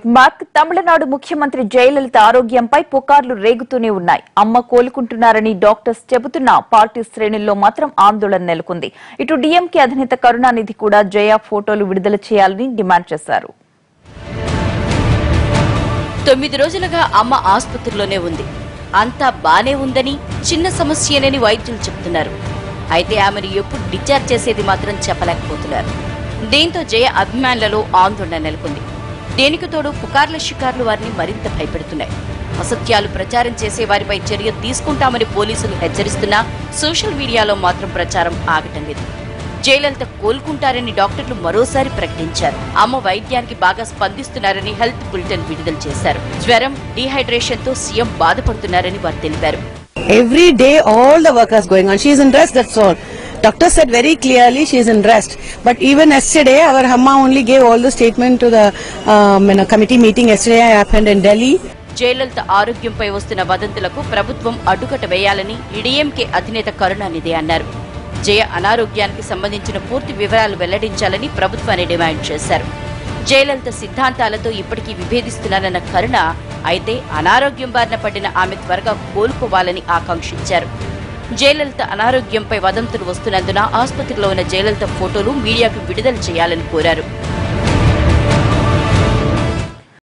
Mark Tamil Nadu ముఖ్యమంత్రి జయలలిత ఆరోగ్యంపై పుకార్లు రేగుతూనే ఉన్నాయి. అమ్మ కోలుకుంటున్నారని డాక్టర్స్ చెబుతున్నా పార్టీ శ్రేణుల్లో మాత్రం ఆందోళన నెలకొంది. ఇటు డీఎంకే అధినేత కరుణానిధి కూడా జయ ఫోటోలు విడుదల చేయాలని డిమాండ్ చేశారు. 9 రోజులుగా అమ్మ ఆసుపత్రిలోనే ఉంది. అంతా బానే ఉందని, చిన్న సమస్యలేని వైద్యులు చెబుతున్నారు. అయితే ఆమెను ఎప్పుడు డిశ్చార్జ్ చేసేది మాత్రం చెప్పలేకపోతున్నారు. దీంతో జయ అభిమానులలో ఆందోళన నెలకొంది. దేనికి తోడు పుకార్ల షికార్లు వారిని మరింత భయపెడుతున్నాయి. అసత్యాలు ప్రచారం చేసే వారిపై చర్య తీసుకుంటామని పోలీసులు హెచ్చరిస్తున్నా సోషల్ మీడియాలో మాత్రం ప్రచారం ఆగటం లేదు. జయలలిత కోలుకుంటారని డాక్టర్లు మరోసారి ప్రకటించారు. అమ్మ వైద్యానికి బాగా స్పందిస్తున్నారని హెల్త్ బులెటిన్ విడుదల చేశారు. జ్వరం, డీహైడ్రేషన్ తో సీఎం బాధపడుతున్నారని వారు తెలిపారు. Every day all the work is going on. She is in rest, that's all. Doctor said very clearly she is in rest. But even yesterday our Amma only gave all the statement to the committee meeting yesterday happened in Delhi. Jayalalithaa ఆరోగ్యంపై వస్తున్న వదంతులకు ప్రభుత్వం అడ్డుకట్ట వేయాలని DMK అధినేత కరుణానిధి అన్నారు. జయ అనారోగ్యానికి సంబంధించిన పూర్తి వివరాలు వెల్లడించాలని ప్రభుత్వాన్ని డిమాండ్ చేశారు. జయలలిత సిద్ధాంతాలతో ఇప్పటికీ విభేదిస్తున్నారన్న కరుణ అయితే అనారోగ్యం బారిన పడిన ఆమె త్వరగా కోలుకోవాలని ఆకాంక్షించారు. జయలలిత అనారోగ్యంపై వదంతులు వస్తున్నందున ఆసుపత్రిలో ఉన్న జయలలిత ఫోటోలు మీడియాకు విడుదల చేయాలని కోరారు.